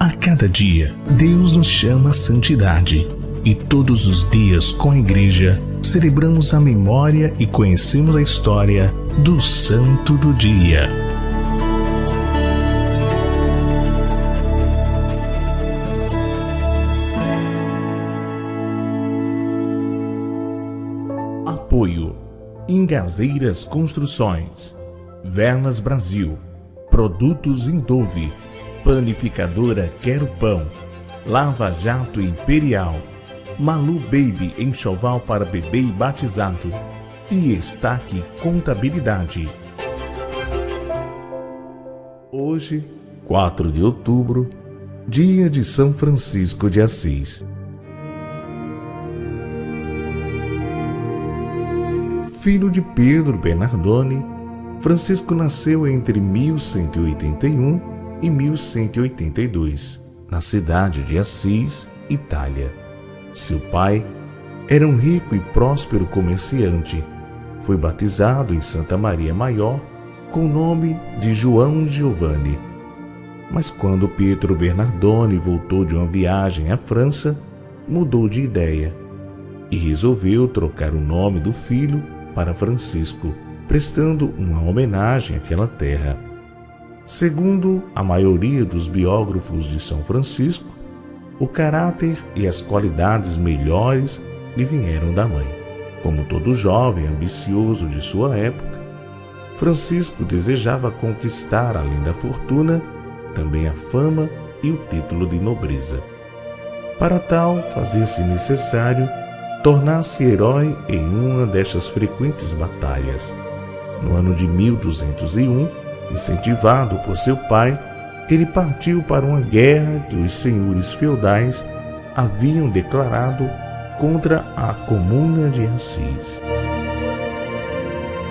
A cada dia, Deus nos chama à santidade. E todos os dias, com a Igreja, celebramos a memória e conhecemos a história do Santo do Dia. Apoio: Ingazeiras Construções, Vernas Brasil, Produtos Indove, Panificadora Quero Pão, Lava Jato Imperial, Malu Baby enxoval para bebê e batizado e Estaque Contabilidade. Hoje, 4 de outubro, dia de São Francisco de Assis. Filho de Pedro Bernardone, Francisco nasceu entre 1181 e 1182, na cidade de Assis, Itália. Seu pai era um rico e próspero comerciante. Foi batizado em Santa Maria Maior com o nome de João Giovanni. Mas quando Pietro Bernardone voltou de uma viagem à França, mudou de ideia e resolveu trocar o nome do filho para Francisco, prestando uma homenagem àquela terra. Segundo a maioria dos biógrafos de São Francisco, o caráter e as qualidades melhores lhe vieram da mãe. Como todo jovem ambicioso de sua época, Francisco desejava conquistar, além da fortuna, também a fama e o título de nobreza. Para tal, fazia-se necessário tornar-se herói em uma destas frequentes batalhas. No ano de 1201, incentivado por seu pai, ele partiu para uma guerra que os senhores feudais haviam declarado contra a Comuna de Assis.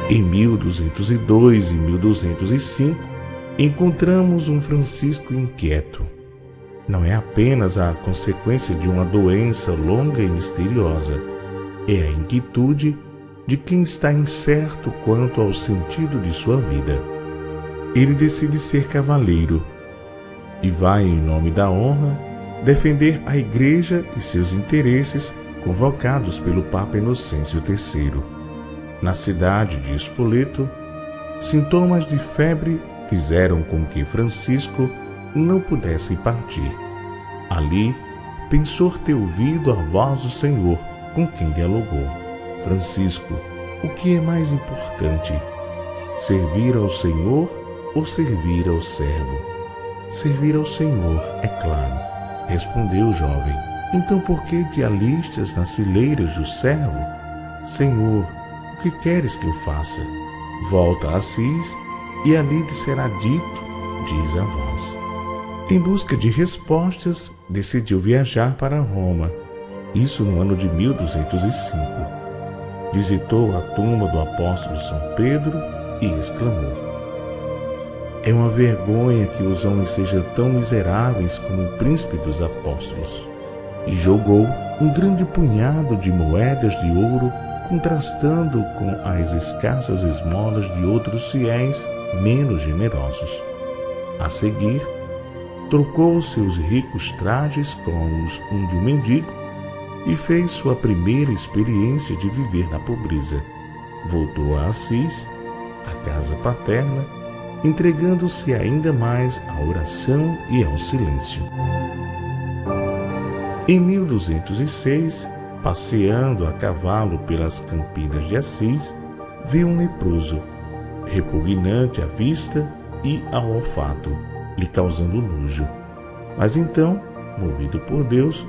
Em 1202 e 1205, encontramos um Francisco inquieto. Não é apenas a consequência de uma doença longa e misteriosa, é a inquietude de quem está incerto quanto ao sentido de sua vida. Ele decide ser cavaleiro e vai, em nome da honra, defender a Igreja e seus interesses convocados pelo Papa Inocêncio III. Na cidade de Spoleto, sintomas de febre fizeram com que Francisco não pudesse partir. Ali, pensou ter ouvido a voz do Senhor com quem dialogou. Francisco, o que é mais importante? Servir ao Senhor ou servir ao servo? Servir ao Senhor, é claro, respondeu o jovem. Então por que te alistas nas fileiras do servo? Senhor, o que queres que eu faça? Volta a Assis e ali te será dito, diz a voz. Em busca de respostas, decidiu viajar para Roma, isso no ano de 1205. Visitou a tumba do apóstolo São Pedro e exclamou: é uma vergonha que os homens sejam tão miseráveis como o príncipe dos apóstolos. E jogou um grande punhado de moedas de ouro, contrastando com as escassas esmolas de outros fiéis menos generosos. A seguir, trocou seus ricos trajes com os de um mendigo e fez sua primeira experiência de viver na pobreza. Voltou a Assis, a casa paterna, entregando-se ainda mais à oração e ao silêncio. Em 1206, passeando a cavalo pelas campinas de Assis, viu um leproso, repugnante à vista e ao olfato, lhe causando nojo. Mas então, movido por Deus,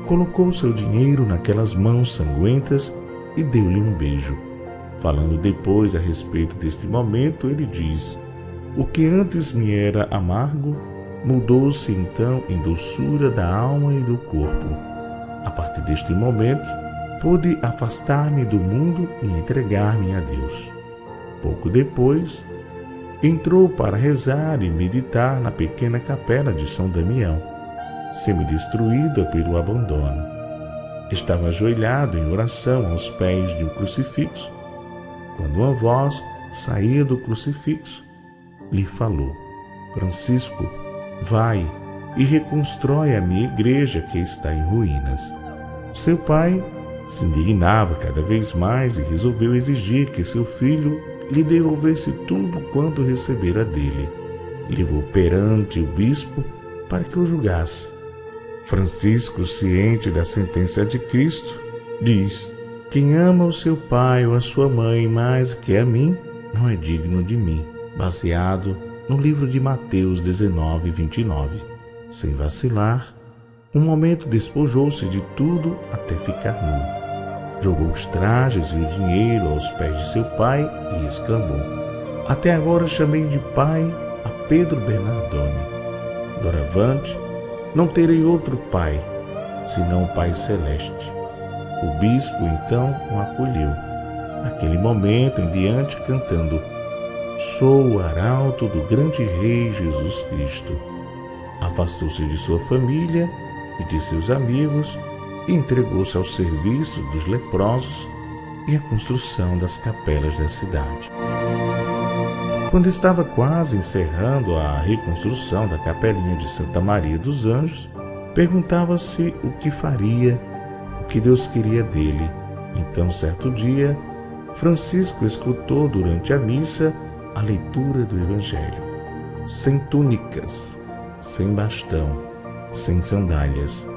colocou seu dinheiro naquelas mãos sanguentas e deu-lhe um beijo. Falando depois a respeito deste momento, ele diz: o que antes me era amargo, mudou-se então em doçura da alma e do corpo. A partir deste momento, pude afastar-me do mundo e entregar-me a Deus. Pouco depois, entrou para rezar e meditar na pequena capela de São Damião, semidestruída pelo abandono. Estava ajoelhado em oração aos pés de um crucifixo, quando uma voz saía do crucifixo lhe falou: Francisco, vai e reconstrói a minha igreja que está em ruínas. Seu pai se indignava cada vez mais e resolveu exigir que seu filho lhe devolvesse tudo quanto recebera dele. Levou perante o bispo para que o julgasse. Francisco, ciente da sentença de Cristo, diz: quem ama o seu pai ou a sua mãe mais que a mim, não é digno de mim, baseado no livro de Mateus 19, 29. Sem vacilar, um momento despojou-se de tudo até ficar nu. Jogou os trajes e o dinheiro aos pés de seu pai e exclamou: até agora chamei de pai a Pedro Bernardone. Doravante, não terei outro pai, senão o Pai Celeste. O bispo então o acolheu, naquele momento em diante cantando: sou o arauto do grande Rei Jesus Cristo. Afastou-se de sua família e de seus amigos e entregou-se ao serviço dos leprosos e à construção das capelas da cidade. Quando estava quase encerrando a reconstrução da capelinha de Santa Maria dos Anjos, perguntava-se o que faria, o que Deus queria dele. Então, certo dia, Francisco escutou durante a missa a leitura do Evangelho. Sem túnicas, sem bastão, sem sandálias,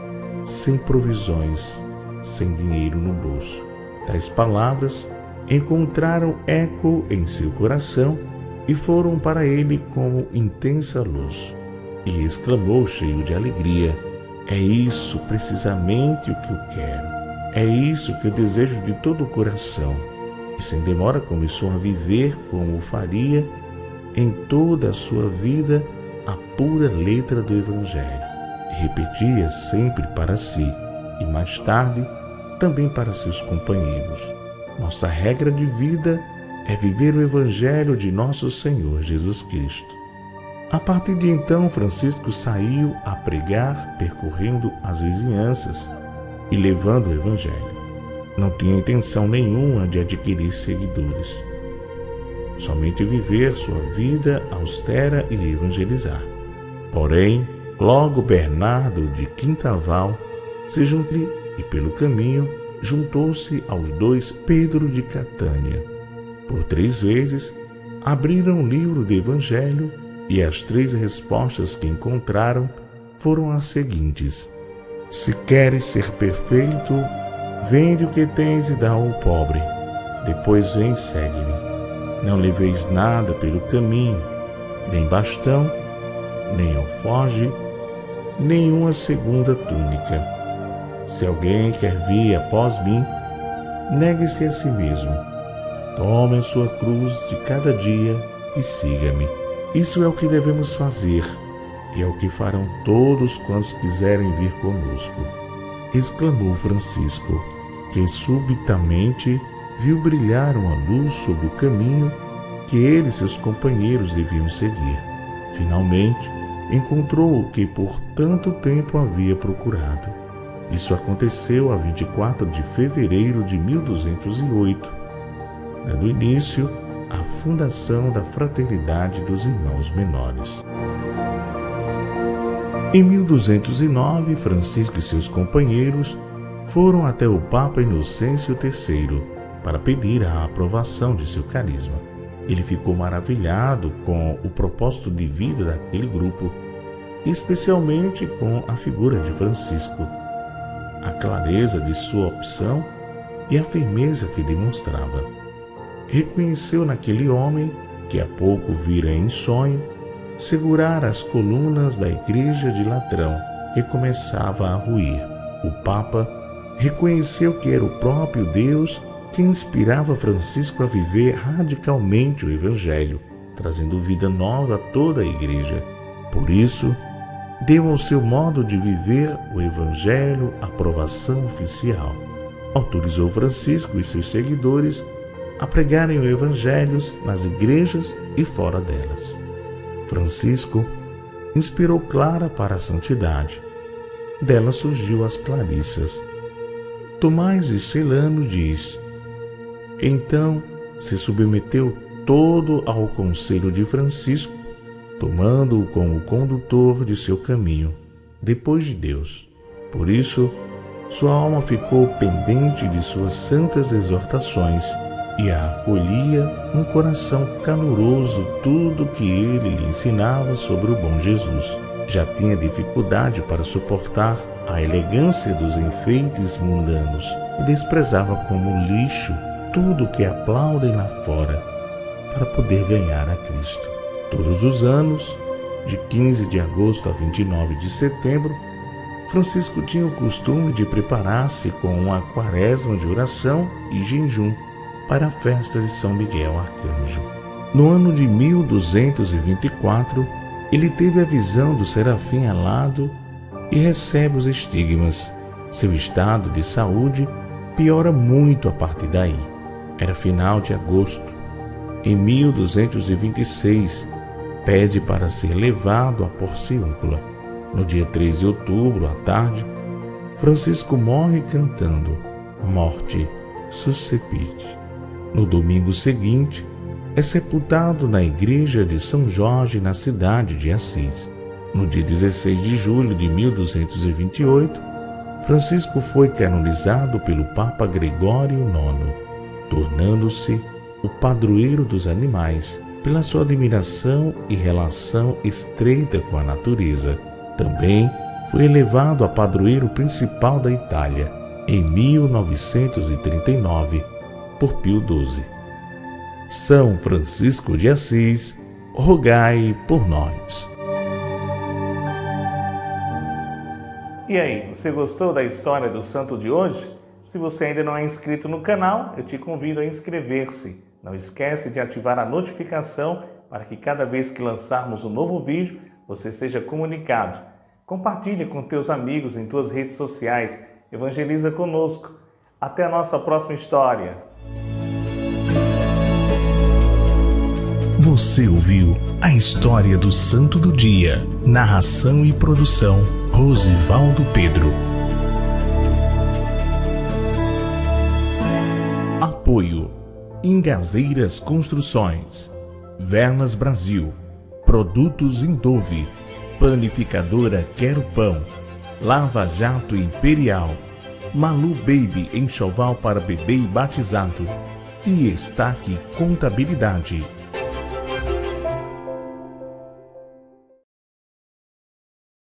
sem provisões, sem dinheiro no bolso. Tais palavras encontraram eco em seu coração e foram para ele como intensa luz. E exclamou cheio de alegria: é isso precisamente o que eu quero. É isso que eu desejo de todo o coração. E sem demora começou a viver como o faria em toda a sua vida a pura letra do Evangelho. E repetia sempre para si e mais tarde também para seus companheiros: nossa regra de vida é viver o Evangelho de nosso Senhor Jesus Cristo. A partir de então, Francisco saiu a pregar, percorrendo as vizinhanças e levando o Evangelho. Não tinha intenção nenhuma de adquirir seguidores, somente viver sua vida austera e evangelizar. Porém, logo Bernardo de Quintaval se juntou e, pelo caminho, juntou-se aos dois Pedro de Catânia. Por 3 vezes, abriram o livro do Evangelho e as 3 respostas que encontraram foram as seguintes: se queres ser perfeito, vende o que tens e dá ao pobre. Depois vem e segue-me. Não leveis nada pelo caminho, nem bastão, nem alforge, nem uma segunda túnica. Se alguém quer vir após mim, negue-se a si mesmo. Tome a sua cruz de cada dia e siga-me. Isso é o que devemos fazer, e é o que farão todos quantos quiserem vir conosco, exclamou Francisco, que subitamente viu brilhar uma luz sobre o caminho que ele e seus companheiros deviam seguir. Finalmente, encontrou o que por tanto tempo havia procurado. Isso aconteceu a 24 de fevereiro de 1208, dando início à fundação da Fraternidade dos Irmãos Menores. Em 1209, Francisco e seus companheiros foram até o Papa Inocêncio III para pedir a aprovação de seu carisma. Ele ficou maravilhado com o propósito de vida daquele grupo, especialmente com a figura de Francisco, a clareza de sua opção e a firmeza que demonstrava. Reconheceu naquele homem, que há pouco vira em sonho, segurar as colunas da igreja de Latrão, que começava a ruir. O Papa reconheceu que era o próprio Deus que inspirava Francisco a viver radicalmente o Evangelho, trazendo vida nova a toda a igreja. Por isso, deu ao seu modo de viver o Evangelho aprovação oficial. Autorizou Francisco e seus seguidores a pregarem o Evangelho nas igrejas e fora delas. Francisco inspirou Clara para a santidade. Dela surgiu as Clarissas. Tomás de Celano diz: então se submeteu todo ao conselho de Francisco, tomando-o como condutor de seu caminho, depois de Deus. Por isso, sua alma ficou pendente de suas santas exortações e a acolhia um coração caloroso tudo que ele lhe ensinava sobre o bom Jesus. Já tinha dificuldade para suportar a elegância dos enfeites mundanos e desprezava como lixo tudo que aplaudem lá fora para poder ganhar a Cristo. Todos os anos, de 15 de agosto a 29 de setembro, Francisco tinha o costume de preparar-se com uma quaresma de oração e jejum para a festa de São Miguel Arcanjo. No ano de 1224, ele teve a visão do serafim alado e recebe os estigmas. Seu estado de saúde piora muito a partir daí. Era final de agosto. Em 1226, pede para ser levado à Porciúncula. No dia 3 de outubro, à tarde, Francisco morre cantando Morte Suscepit. No domingo seguinte, é sepultado na igreja de São Jorge, na cidade de Assis. No dia 16 de julho de 1228, Francisco foi canonizado pelo Papa Gregório IX, tornando-se o padroeiro dos animais pela sua admiração e relação estreita com a natureza. Também foi elevado a padroeiro principal da Itália em 1939 por Pio XII. São Francisco de Assis, rogai por nós. E aí, você gostou da história do santo de hoje? Se você ainda não é inscrito no canal, eu te convido a inscrever-se. Não esquece de ativar a notificação para que cada vez que lançarmos um novo vídeo, você seja comunicado. Compartilhe com teus amigos em tuas redes sociais. Evangeliza conosco. Até a nossa próxima história. Você ouviu a história do Santo do Dia. Narração e produção, Rosivaldo Pedro. Apoio: Ingazeiras Construções, Vernas Brasil, Produtos Indove, Panificadora Quero Pão, Lava Jato Imperial, Malu Baby enxoval para bebê e batizado e Estaque Contabilidade.